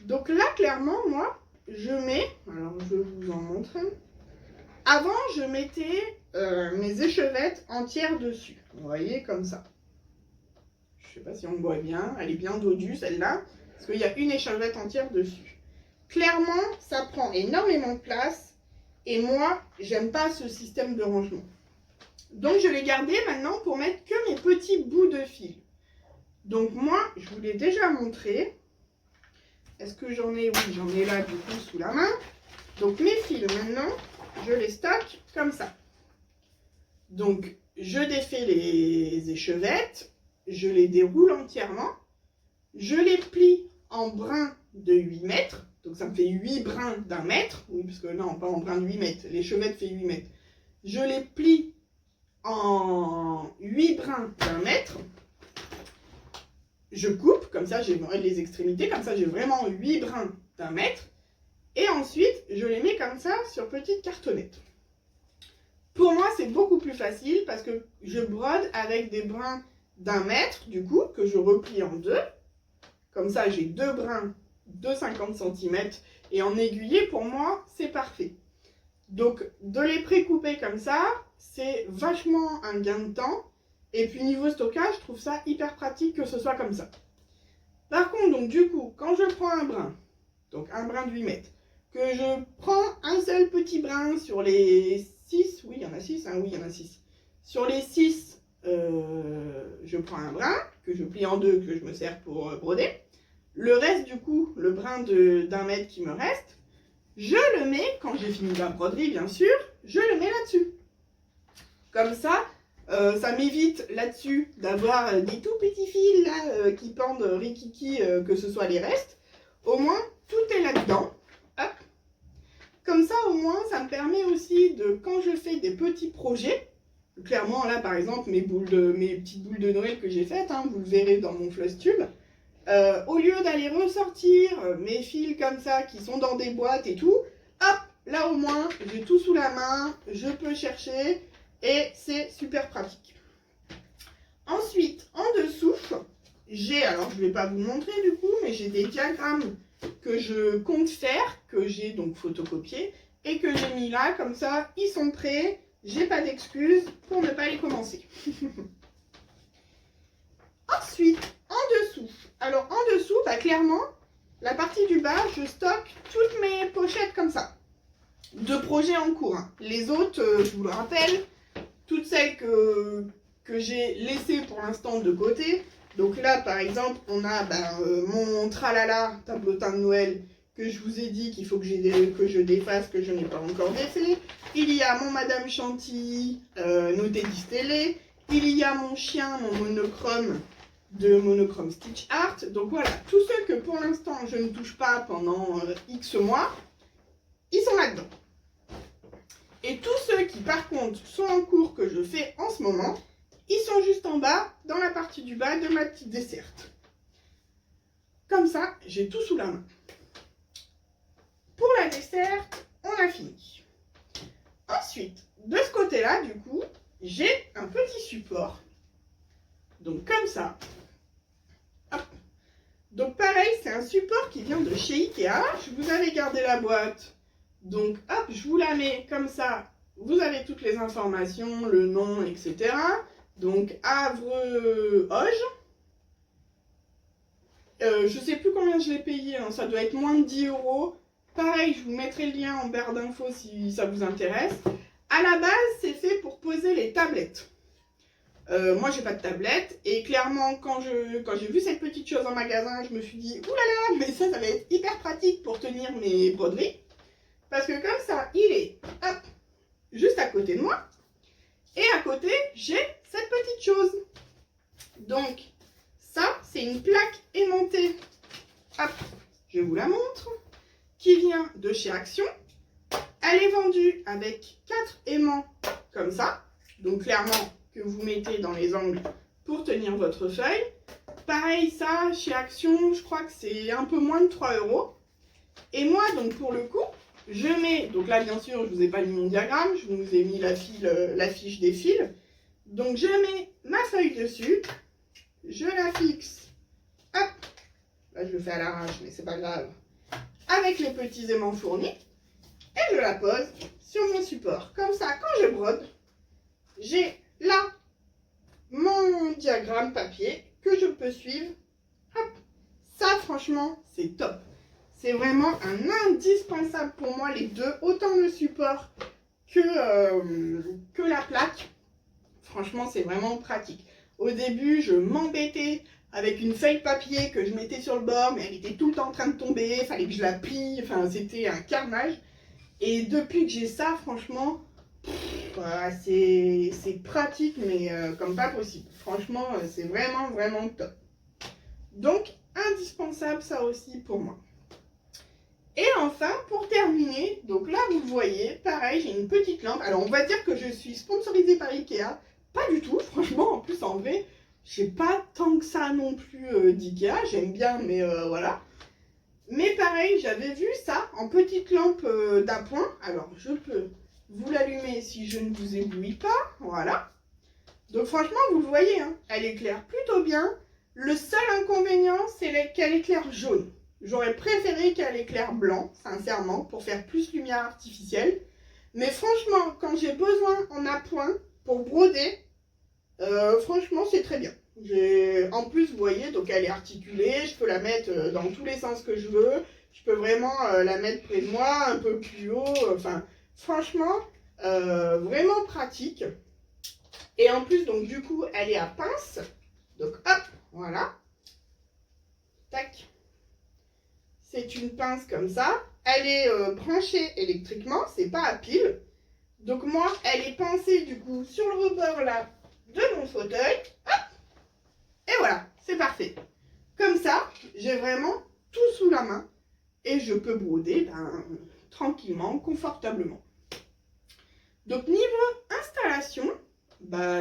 S1: Donc là, clairement, moi, je mets... Alors, je vous en montre. Avant, je mettais mes échevettes entières dessus. Vous voyez, comme ça. Je sais pas si on voit bien. Elle est bien dodue, celle-là. Parce qu'il y a une échevette entière dessus. Clairement, ça prend énormément de place. Et moi, j'aime pas ce système de rangement. Donc, je l'ai gardé maintenant pour mettre que mes petits bouts de fil. Donc, moi, je vous l'ai déjà montré. Est-ce que j'en ai? Oui, j'en ai là, du coup, sous la main. Donc, mes fils, maintenant, je les stocke comme ça. Donc, je défais les échevettes. Je les déroule entièrement. Je les plie en brins de 8 mètres. Donc, ça me fait 8 brins d'1 mètre. Oui, parce que non, pas en brins de 8 mètres. L'échevette fait 8 mètres. Je les plie en 8 brins d'1 mètre. Je coupe, comme ça j'ai les extrémités, comme ça j'ai vraiment 8 brins d'1 mètre. Et ensuite, je les mets comme ça sur petite cartonnette. Pour moi, c'est beaucoup plus facile parce que je brode avec des brins d'1 mètre, du coup, que je replie en deux. Comme ça, j'ai 2 brins de 50 cm. Et en aiguillé, pour moi, c'est parfait. Donc, de les précouper comme ça, c'est vachement un gain de temps. Et puis, niveau stockage, je trouve ça hyper pratique que ce soit comme ça. Par contre, donc, du coup, quand je prends un brin, donc un brin de 8 mètres, que je prends un seul petit brin sur les 6, oui, il y en a 6, hein, oui, il y en a 6. Sur les 6, je prends un brin, que je plie en deux, que je me sers pour broder. Le reste, du coup, le brin d'1 mètre qui me reste, je le mets, quand j'ai fini la broderie, bien sûr, je le mets là-dessus. Comme ça, Ça m'évite là-dessus d'avoir des tout petits fils là, qui pendent rikiki, que ce soit les restes. Au moins, tout est là-dedans. Hop. Comme ça, au moins, ça me permet aussi de, quand je fais des petits projets, clairement là par exemple mes petites boules de Noël que j'ai faites, hein, vous le verrez dans mon Flosstube, au lieu d'aller ressortir mes fils comme ça qui sont dans des boîtes et tout, hop, là au moins j'ai tout sous la main, je peux chercher et c'est super pratique. Ensuite, en dessous, j'ai, alors je ne vais pas vous montrer du coup, mais j'ai des diagrammes que je compte faire, que j'ai donc photocopiés et que j'ai mis là, comme ça ils sont prêts. J'ai pas d'excuses pour ne pas les commencer. Ensuite, en dessous. Alors, en dessous, bah, clairement, la partie du bas, je stocke toutes mes pochettes comme ça. De projets en cours. Hein. Les autres, je vous le rappelle, toutes celles que j'ai laissées pour l'instant de côté. Donc là, par exemple, on a mon tralala, tableautin de Noël, que je vous ai dit qu'il faut que je défasse, que je n'ai pas encore défait. Il y a mon Madame Chantilly, noté distellé. Il y a mon chien, mon monochrome de Monochrome Stitch Art. Donc voilà, tous ceux que pour l'instant je ne touche pas pendant X mois, ils sont là-dedans. Et tous ceux qui par contre sont en cours que je fais en ce moment, ils sont juste en bas, dans la partie du bas de ma petite desserte. Comme ça, j'ai tout sous la main. Pour la desserte, on a fini. Ensuite, de ce côté-là, du coup, j'ai un petit support. Donc comme ça. Hop. Donc pareil, c'est un support qui vient de chez Ikea. Je vous avais gardé la boîte. Donc hop, je vous la mets comme ça. Vous avez toutes les informations, le nom, etc. Donc Havre-Auge. Je ne sais plus combien je l'ai payé, hein. Ça doit être moins de 10 €. Pareil, je vous mettrai le lien en barre d'infos si ça vous intéresse. À la base, c'est fait pour poser les tablettes. Moi, j'ai pas de tablette. Et clairement, quand j'ai vu cette petite chose en magasin, je me suis dit, oulala, mais ça va être hyper pratique pour tenir mes broderies. Parce que comme ça, il est hop, juste à côté de moi. Et à côté, j'ai cette petite chose. Donc, ça, c'est une plaque aimantée. Hop, je vous la montre. Qui vient de chez Action. Elle est vendue avec 4 aimants comme ça. Donc clairement que vous mettez dans les angles pour tenir votre feuille. Pareil ça, chez Action, je crois que c'est un peu moins de 3 €. Et moi, donc pour le coup, je mets, donc là bien sûr, je ne vous ai pas mis mon diagramme, je vous ai mis la fiche des fils. Donc je mets ma feuille dessus, je la fixe, hop, là je le fais à l'arrache, mais c'est pas grave, avec les petits aimants fournis, et je la pose sur mon support. Comme ça, quand je brode, j'ai là mon diagramme papier que je peux suivre. Hop. Ça, franchement, c'est top. C'est vraiment un indispensable pour moi, les deux, autant le support que la plaque. Franchement, c'est vraiment pratique. Au début, je m'embêtais avec une feuille papier que je mettais sur le bord, mais elle était tout le temps en train de tomber, il fallait que je la plie, enfin, c'était un carnage. Et depuis que j'ai ça, franchement, voilà, c'est pratique, mais comme pas possible. Franchement, c'est vraiment, vraiment top. Donc, indispensable, ça aussi pour moi. Et enfin, pour terminer, donc là, vous voyez, pareil, j'ai une petite lampe. Alors, on va dire que je suis sponsorisée par Ikea. Pas du tout, franchement, en plus, en vrai, j'ai pas tant que ça non plus d'Ikea. J'aime bien, mais voilà. Mais pareil, j'avais vu ça en petite lampe d'appoint. Alors, je peux vous l'allumer si je ne vous éblouis pas. Voilà. Donc, franchement, vous le voyez, hein, elle éclaire plutôt bien. Le seul inconvénient, c'est qu'elle éclaire jaune. J'aurais préféré qu'elle éclaire blanc, sincèrement, pour faire plus lumière artificielle. Mais franchement, quand j'ai besoin en appoint pour broder, franchement, c'est très bien. En plus, vous voyez, donc elle est articulée, je peux la mettre dans tous les sens que je veux. Je peux vraiment la mettre près de moi, un peu plus haut. Enfin, franchement, vraiment pratique. Et en plus, donc du coup, elle est à pince. Donc hop, voilà. Tac. C'est une pince comme ça. Elle est branchée électriquement, c'est pas à pile. Donc moi, elle est pincée du coup sur le rebord là de mon fauteuil. Hop, et voilà, c'est parfait. Comme ça, j'ai vraiment tout sous la main et je peux broder tranquillement, confortablement. Donc niveau installation,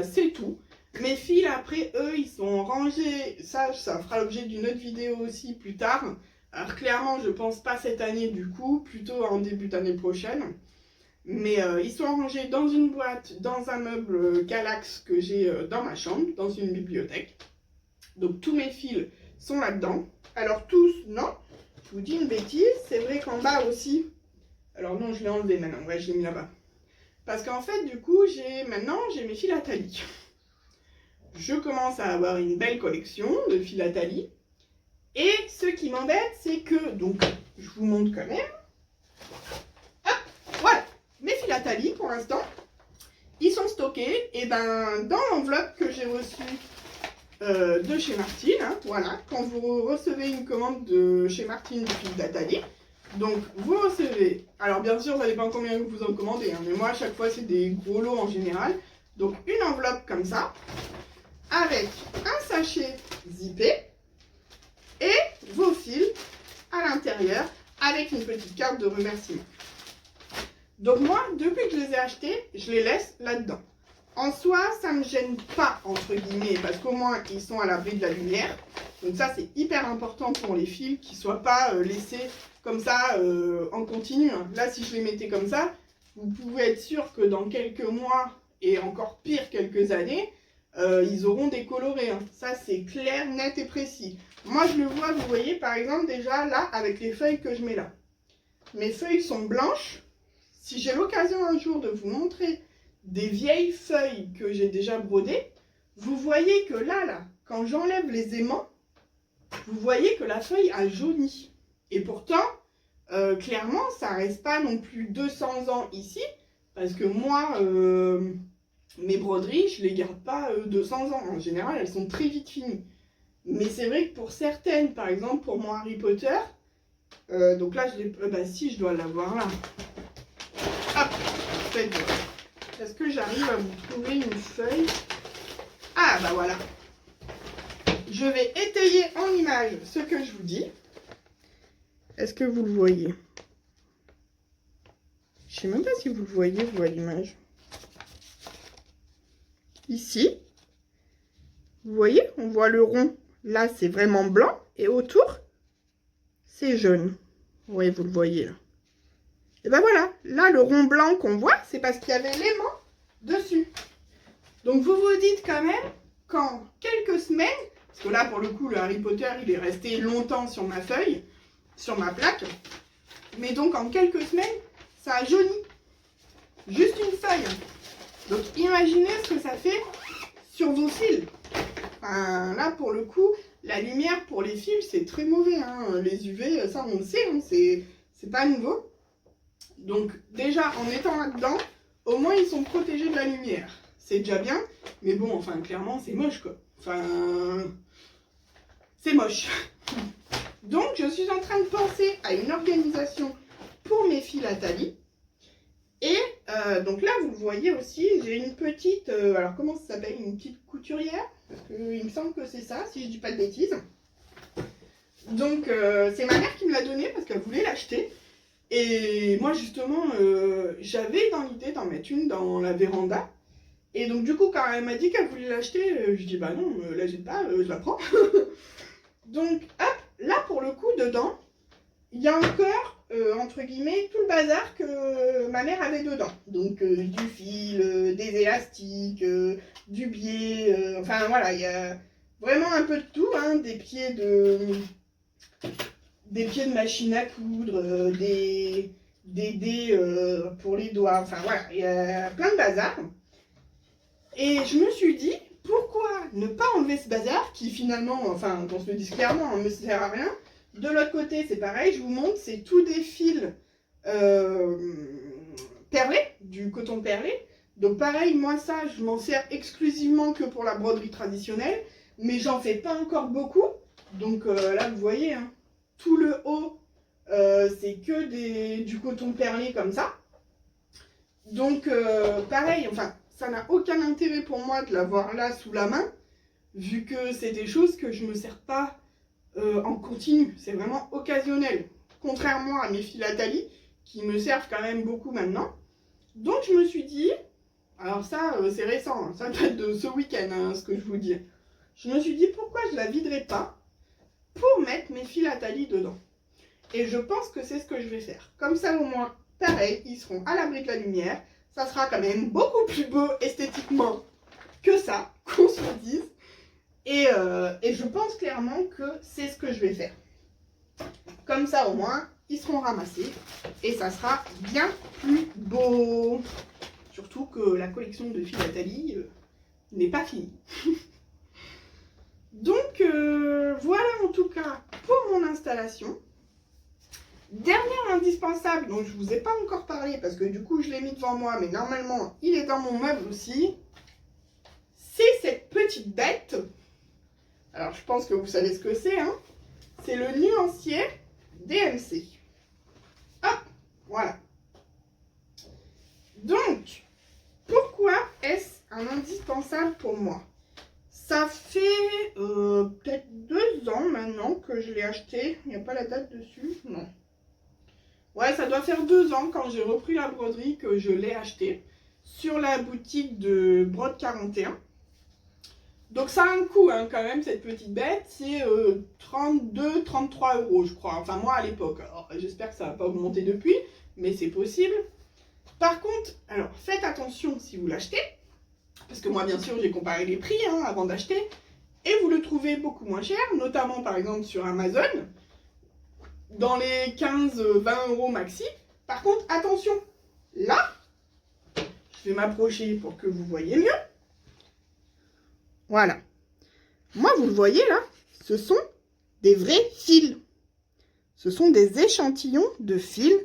S1: c'est tout. Mes fils après eux ils sont rangés, ça fera l'objet d'une autre vidéo aussi plus tard. Alors clairement je pense pas cette année du coup, plutôt en début d'année prochaine. Mais ils sont rangés dans une boîte, dans un meuble Galax que j'ai dans ma chambre, dans une bibliothèque. Donc tous mes fils sont là-dedans. Alors tous, non, je vous dis une bêtise, c'est vrai qu'en bas aussi. Alors non, je l'ai enlevé maintenant, ouais, je l'ai mis là-bas. Parce qu'en fait, du coup, maintenant, j'ai mes fils à talis. Je commence à avoir une belle collection de fils à talis. Et ce qui m'embête, c'est que, donc, je vous montre quand même. Hop, voilà, mes fils à talis, pour l'instant, ils sont stockés, et dans l'enveloppe que j'ai reçue de chez Martine, hein, voilà, quand vous recevez une commande de chez Martine de fils à talis, donc vous recevez, alors bien sûr ça dépend combien vous en commandez, hein, mais moi à chaque fois c'est des gros lots en général, donc une enveloppe comme ça, avec un sachet zippé, et vos fils à l'intérieur, avec une petite carte de remerciement. Donc moi, depuis que je les ai achetés, je les laisse là-dedans. En soi, ça ne me gêne pas, entre guillemets, parce qu'au moins, ils sont à l'abri de la lumière. Donc ça, c'est hyper important pour les fils, qu'ils ne soient pas laissés comme ça en continu. Là, si je les mettais comme ça, vous pouvez être sûr que dans quelques mois, et encore pire, quelques années, ils auront décoloré. Hein. Ça, c'est clair, net et précis. Moi, je le vois, vous voyez, par exemple, déjà là, avec les feuilles que je mets là. Mes feuilles sont blanches. Si j'ai l'occasion un jour de vous montrer des vieilles feuilles que j'ai déjà brodées, vous voyez que là, quand j'enlève les aimants, vous voyez que la feuille a jauni. Et pourtant, clairement, ça reste pas non plus 200 ans ici, parce que moi, mes broderies, je les garde pas 200 ans. En général, elles sont très vite finies. Mais c'est vrai que pour certaines, par exemple pour mon Harry Potter, donc là, si je dois l'avoir là. Hop, faites voir. Est-ce que j'arrive à vous trouver une feuille? Ah voilà. Je vais étayer en image ce que je vous dis. Est-ce que vous le voyez? Je sais même pas si vous le voyez, vous, à l'image. Ici, vous voyez, on voit le rond. Là, c'est vraiment blanc. Et autour, c'est jaune. Oui, vous le voyez là. Et voilà, là, le rond blanc qu'on voit, c'est parce qu'il y avait l'aimant dessus. Donc, vous vous dites quand même qu'en quelques semaines, parce que là, pour le coup, le Harry Potter, il est resté longtemps sur ma feuille, sur ma plaque. Mais donc, en quelques semaines, ça a jauni. Juste une feuille. Donc, imaginez ce que ça fait sur vos fils. Enfin, là, pour le coup, la lumière pour les fils, c'est très mauvais. Hein. Les UV, ça, on le sait, hein, c'est pas nouveau. Donc, déjà, en étant là-dedans, au moins, ils sont protégés de la lumière. C'est déjà bien. Mais bon, enfin, clairement, c'est moche, quoi. Enfin, c'est moche. Donc, je suis en train de penser à une organisation pour mes fils à talis. Et donc là, vous le voyez aussi, j'ai une petite... alors, comment ça s'appelle? Une petite couturière? Parce qu'il me semble que c'est ça, si je dis pas de bêtises. Donc, c'est ma mère qui me l'a donné parce qu'elle voulait l'acheter. Et moi, justement, j'avais dans l'idée d'en mettre une dans la véranda. Et donc, du coup, quand elle m'a dit qu'elle voulait l'acheter, je dis, bah non, là, j'ai pas, je la prends. Donc, hop, là, pour le coup, dedans, il y a encore... entre guillemets, tout le bazar que ma mère avait dedans. Donc, du fil, des élastiques, du biais, enfin voilà, il y a vraiment un peu de tout, hein, des pieds de machine à coudre, des dés pour les doigts, enfin voilà, il y a plein de bazar. Et je me suis dit, pourquoi ne pas enlever ce bazar qui finalement, enfin, qu'on se le dise clairement, ne me sert à rien. De l'autre côté, c'est pareil, je vous montre, c'est tous des fils perlés, du coton perlé. Donc pareil, moi ça, je m'en sers exclusivement que pour la broderie traditionnelle, mais j'en fais pas encore beaucoup. Donc là, vous voyez, hein, tout le haut, c'est que du coton perlé comme ça. Donc pareil, enfin, ça n'a aucun intérêt pour moi de l'avoir là sous la main, vu que c'est des choses que je ne me sers pas en continu. C'est vraiment occasionnel, contrairement à mes philatalies qui me servent quand même beaucoup maintenant. Donc je me suis dit, alors ça c'est récent, hein, ça date de ce week-end, hein, ce que je vous dis. Je me suis dit pourquoi je la viderais pas pour mettre mes philatalies dedans. Et je pense que c'est ce que je vais faire. Comme ça au moins, pareil, ils seront à l'abri de la lumière. Ça sera quand même beaucoup plus beau esthétiquement que ça, qu'on se le dise. Et je pense clairement que c'est ce que je vais faire. Comme ça au moins, ils seront ramassés et ça sera bien plus beau. Surtout que la collection de philatalies n'est pas finie. Donc voilà en tout cas pour mon installation. Dernier indispensable dont je ne vous ai pas encore parlé parce que du coup je l'ai mis devant moi, mais normalement il est dans mon meuble aussi. C'est cette petite bête. Alors je pense que vous savez ce que c'est, hein. C'est le nuancier DMC. Hop, voilà. Donc, pourquoi est-ce un indispensable pour moi? Ça fait peut-être 2 ans maintenant que je l'ai acheté. Il n'y a pas la date dessus? Non. Ouais, ça doit faire 2 ans quand j'ai repris la broderie que je l'ai acheté sur la boutique de Brode 41. Donc ça a un coût hein, quand même cette petite bête, c'est 32-33 € je crois, enfin moi à l'époque. Alors j'espère que ça va pas augmenter depuis, mais c'est possible. Par contre, alors faites attention si vous l'achetez, parce que moi bien sûr j'ai comparé les prix hein, avant d'acheter, et vous le trouvez beaucoup moins cher, notamment par exemple sur Amazon, dans les 15-20 € maxi. Par contre, attention, là, je vais m'approcher pour que vous voyez mieux. Voilà. Moi, vous le voyez là, ce sont des vrais fils. Ce sont des échantillons de fils,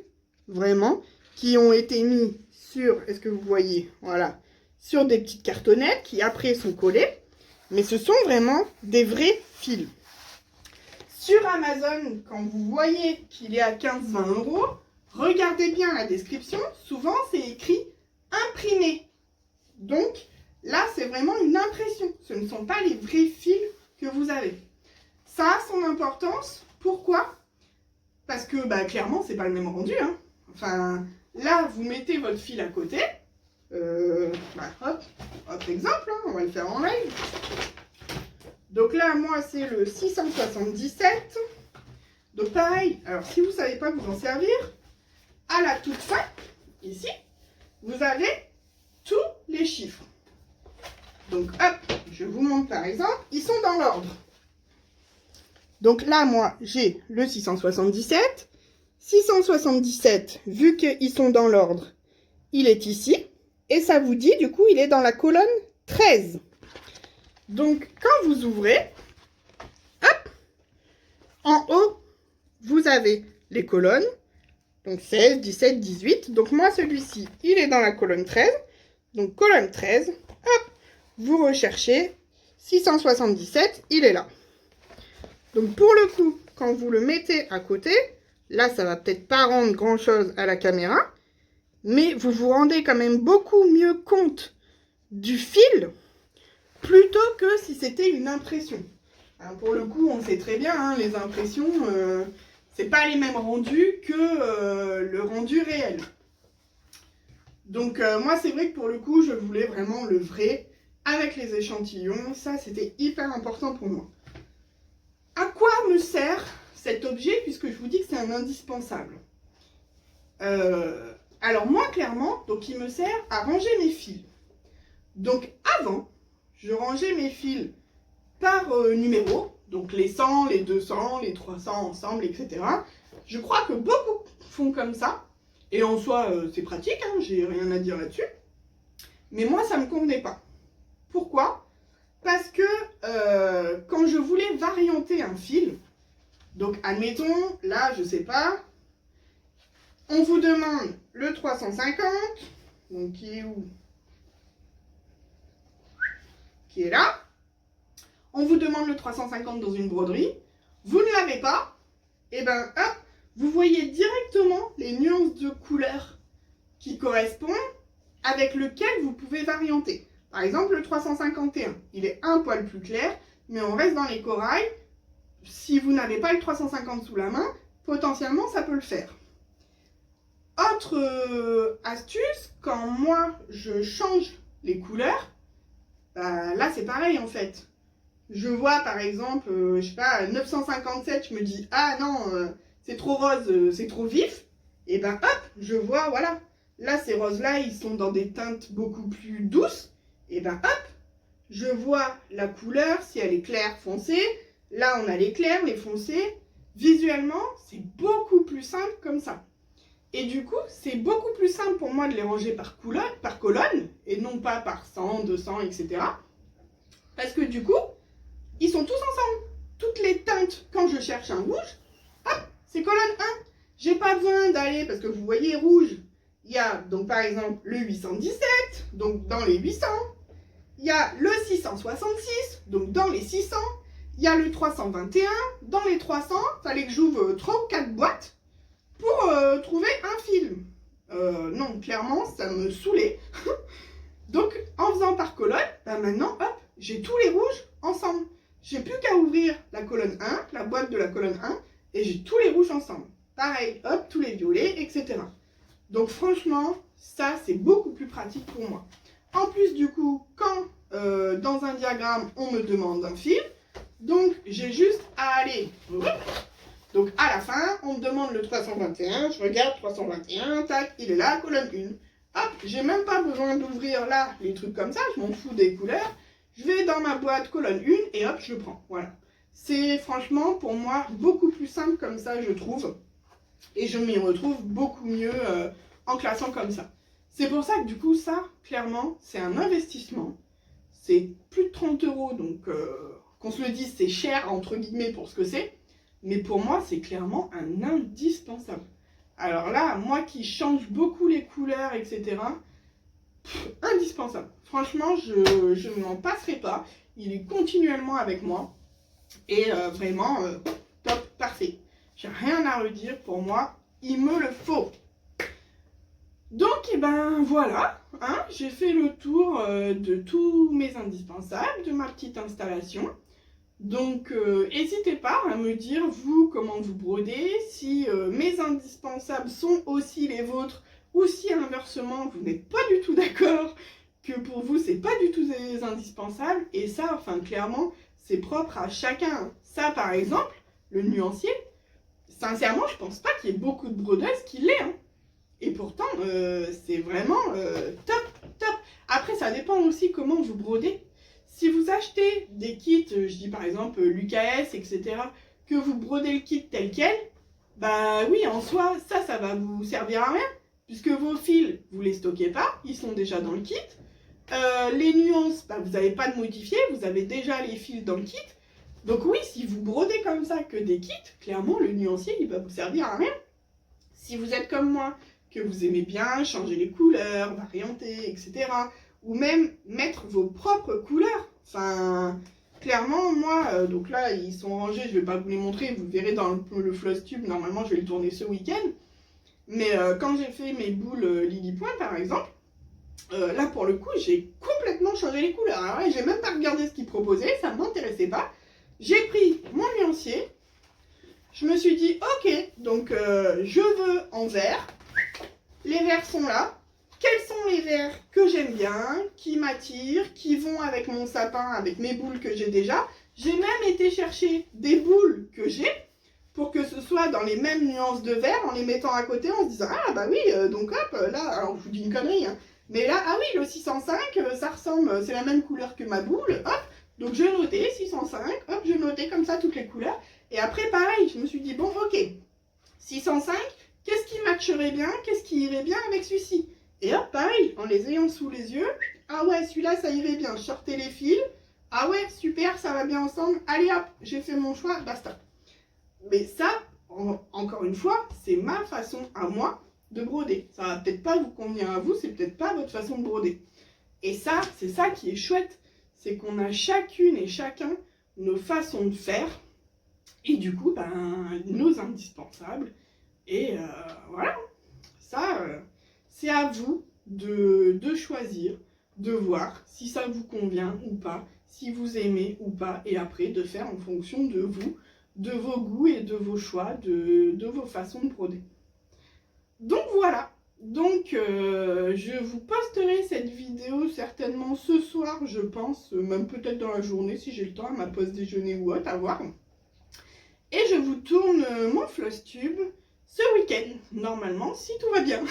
S1: vraiment, qui ont été mis sur, est-ce que vous voyez, voilà, sur des petites cartonnettes qui après sont collées. Mais ce sont vraiment des vrais fils. Sur Amazon, quand vous voyez qu'il est à 15-20 €, regardez bien la description. Souvent, c'est écrit imprimé. Donc, là, c'est vraiment une impression. Ce ne sont pas les vrais fils que vous avez. Ça a son importance. Pourquoi? Parce que, bah, clairement, c'est pas le même rendu. Hein. Enfin, là, vous mettez votre fil à côté. Hop, exemple, hein, on va le faire en live. Donc là, moi, c'est le 677. Donc pareil, alors si vous ne savez pas vous en servir, à la toute fin, ici, vous avez tous les chiffres. Donc hop, je vous montre par exemple, ils sont dans l'ordre. Donc là, moi, j'ai le 677. 677, vu qu'ils sont dans l'ordre, il est ici. Et ça vous dit, du coup, il est dans la colonne 13. Donc, quand vous ouvrez, hop, en haut, vous avez les colonnes. Donc, 16, 17, 18. Donc, moi, celui-ci, il est dans la colonne 13. Donc, colonne 13, hop, vous recherchez 677, il est là. Donc, pour le coup, quand vous le mettez à côté, là, ça va peut-être pas rendre grand-chose à la caméra, mais vous vous rendez quand même beaucoup mieux compte du fil plutôt que si c'était une impression. Alors, pour le coup, on sait très bien, hein, les impressions, c'est pas les mêmes rendus que le rendu réel. Donc, moi, c'est vrai que pour le coup, je voulais vraiment le vrai avec les échantillons. Ça, c'était hyper important pour moi. À quoi me sert cet objet, puisque je vous dis que c'est un indispensable? Alors moi, clairement, donc il me sert à ranger mes fils. Donc avant, je rangeais mes fils par numéro, donc les 100, les 200, les 300 ensemble, etc. Je crois que beaucoup font comme ça, et en soi, c'est pratique, hein, j'ai rien à dire là-dessus. Mais moi, ça ne me convenait pas. Pourquoi? Parce que quand je voulais varianter un fil, donc admettons, là, je sais pas, on vous demande le 350, donc qui est où? Qui est là. On vous demande le 350 dans une broderie, vous ne l'avez pas, et ben hop, vous voyez directement les nuances de couleurs qui correspondent, avec lequel vous pouvez varianter. Par exemple, le 351, il est un poil plus clair, mais on reste dans les corails. Si vous n'avez pas le 350 sous la main, potentiellement, ça peut le faire. Autre astuce, quand moi, je change les couleurs, bah, là, c'est pareil, en fait. Je vois, par exemple, je sais pas, 957, je me dis, ah non, c'est trop rose, c'est trop vif. Et ben, hop, je vois, voilà. Là, ces roses-là, ils sont dans des teintes beaucoup plus douces. Et ben, hop, je vois la couleur, si elle est claire, foncée. Là, on a les clairs, les foncés. Visuellement, c'est beaucoup plus simple comme ça. Et du coup, c'est beaucoup plus simple pour moi de les ranger par colonne, et non pas par 100, 200, etc. Parce que du coup, ils sont tous ensemble. Toutes les teintes, quand je cherche un rouge, hop, c'est colonne 1. J'ai pas besoin d'aller, parce que vous voyez rouge, il y a donc par exemple le 817, donc dans les 800. Il y a le 666, donc dans les 600. Il y a le 321, dans les 300. Fallait que j'ouvre 3 ou 4 boîtes pour trouver un film. Non, clairement, ça me saoulait. Donc, en faisant par colonne, bah maintenant, hop, j'ai tous les rouges ensemble. J'ai plus qu'à ouvrir la colonne 1, la boîte de la colonne 1, et j'ai tous les rouges ensemble. Pareil, hop, tous les violets, etc. Donc franchement, ça, c'est beaucoup plus pratique pour moi. En plus, du coup, quand dans un diagramme, on me demande un fil, donc j'ai juste à aller... Donc à la fin, on me demande le 321, je regarde 321, tac, il est là, colonne 1. Hop, j'ai même pas besoin d'ouvrir là les trucs comme ça, je m'en fous des couleurs. Je vais dans ma boîte colonne 1 et hop, je le prends. Voilà. C'est franchement pour moi beaucoup plus simple comme ça, je trouve. Et je m'y retrouve beaucoup mieux en classant comme ça. C'est pour ça que du coup, ça, clairement, c'est un investissement. C'est plus de 30 €, donc qu'on se le dise, c'est cher entre guillemets pour ce que c'est. Mais pour moi, c'est clairement un indispensable. Alors là, moi qui change beaucoup les couleurs, etc., indispensable. Franchement, je ne m'en passerai pas. Il est continuellement avec moi. Et vraiment, top, parfait. J'ai rien à redire. Pour moi, il me le faut. Donc, et ben voilà. Hein, j'ai fait le tour de tous mes indispensables, de ma petite installation. Donc, n'hésitez pas à me dire, vous, comment vous brodez, si mes indispensables sont aussi les vôtres, ou si inversement, vous n'êtes pas du tout d'accord, que pour vous, c'est pas du tout des indispensables, et ça, enfin, clairement, c'est propre à chacun. Ça, par exemple, le nuancier, sincèrement, je pense pas qu'il y ait beaucoup de brodeuses qui l'aient, hein. Et pourtant, c'est vraiment top, top. Après, ça dépend aussi comment vous brodez. Si vous achetez des kits, je dis par exemple l'UKS, etc., que vous brodez le kit tel quel, bah oui, en soi, ça va vous servir à rien, puisque vos fils, vous les stockez pas, ils sont déjà dans le kit. Les nuances, bah, vous n'avez pas de modifier, vous avez déjà les fils dans le kit. Donc oui, si vous brodez comme ça que des kits, clairement, le nuancier, il va vous servir à rien. Si vous êtes comme moi, que vous aimez bien changer les couleurs, varianter, etc., ou même mettre vos propres couleurs. Enfin, clairement, moi, donc là, ils sont rangés, je ne vais pas vous les montrer, vous verrez dans le floss tube, normalement, je vais le tourner ce week-end. Mais quand j'ai fait mes boules Lily Point, par exemple, là, pour le coup, j'ai complètement changé les couleurs. Alors là, j'ai même pas regardé ce qu'ils proposaient, ça ne m'intéressait pas. J'ai pris mon nuancier, je me suis dit, ok, donc je veux en vert. Les verts sont là. Quels sont les verts que j'aime bien, qui m'attirent, qui vont avec mon sapin, avec mes boules que j'ai déjà. J'ai même été chercher des boules que j'ai pour que ce soit dans les mêmes nuances de vert en les mettant à côté en se disant ah bah oui, donc hop, là, alors je vous dis une connerie, hein, mais là, ah oui, le 605, ça ressemble, c'est la même couleur que ma boule, hop, donc je notais 605, hop, je notais comme ça toutes les couleurs. Et après, pareil, je me suis dit bon, ok, 605, qu'est-ce qui matcherait bien, qu'est-ce qui irait bien avec celui-ci? Et hop, pareil, en les ayant sous les yeux, ah ouais, celui-là, ça irait bien, je sortais les fils, ah ouais, super, ça va bien ensemble, allez hop, j'ai fait mon choix, basta. Mais ça, encore une fois, c'est ma façon à moi de broder. Ça va peut-être pas vous convenir à vous, c'est peut-être pas votre façon de broder. Et ça, c'est ça qui est chouette, c'est qu'on a chacune et chacun nos façons de faire, et du coup, ben, nos indispensables. Et voilà, ça, c'est à vous de choisir, de voir si ça vous convient ou pas, si vous aimez ou pas, et après de faire en fonction de vous, de vos goûts et de vos choix, de vos façons de broder. Donc voilà, donc je vous posterai cette vidéo certainement ce soir, je pense, même peut-être dans la journée si j'ai le temps, à ma pause déjeuner ou autre, à voir. Et je vous tourne mon floss tube ce week-end, normalement, si tout va bien.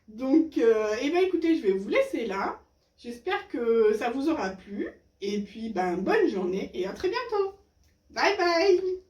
S1: Donc, eh ben, écoutez, je vais vous laisser là. J'espère que ça vous aura plu. Et puis, ben, bonne journée et à très bientôt. Bye bye!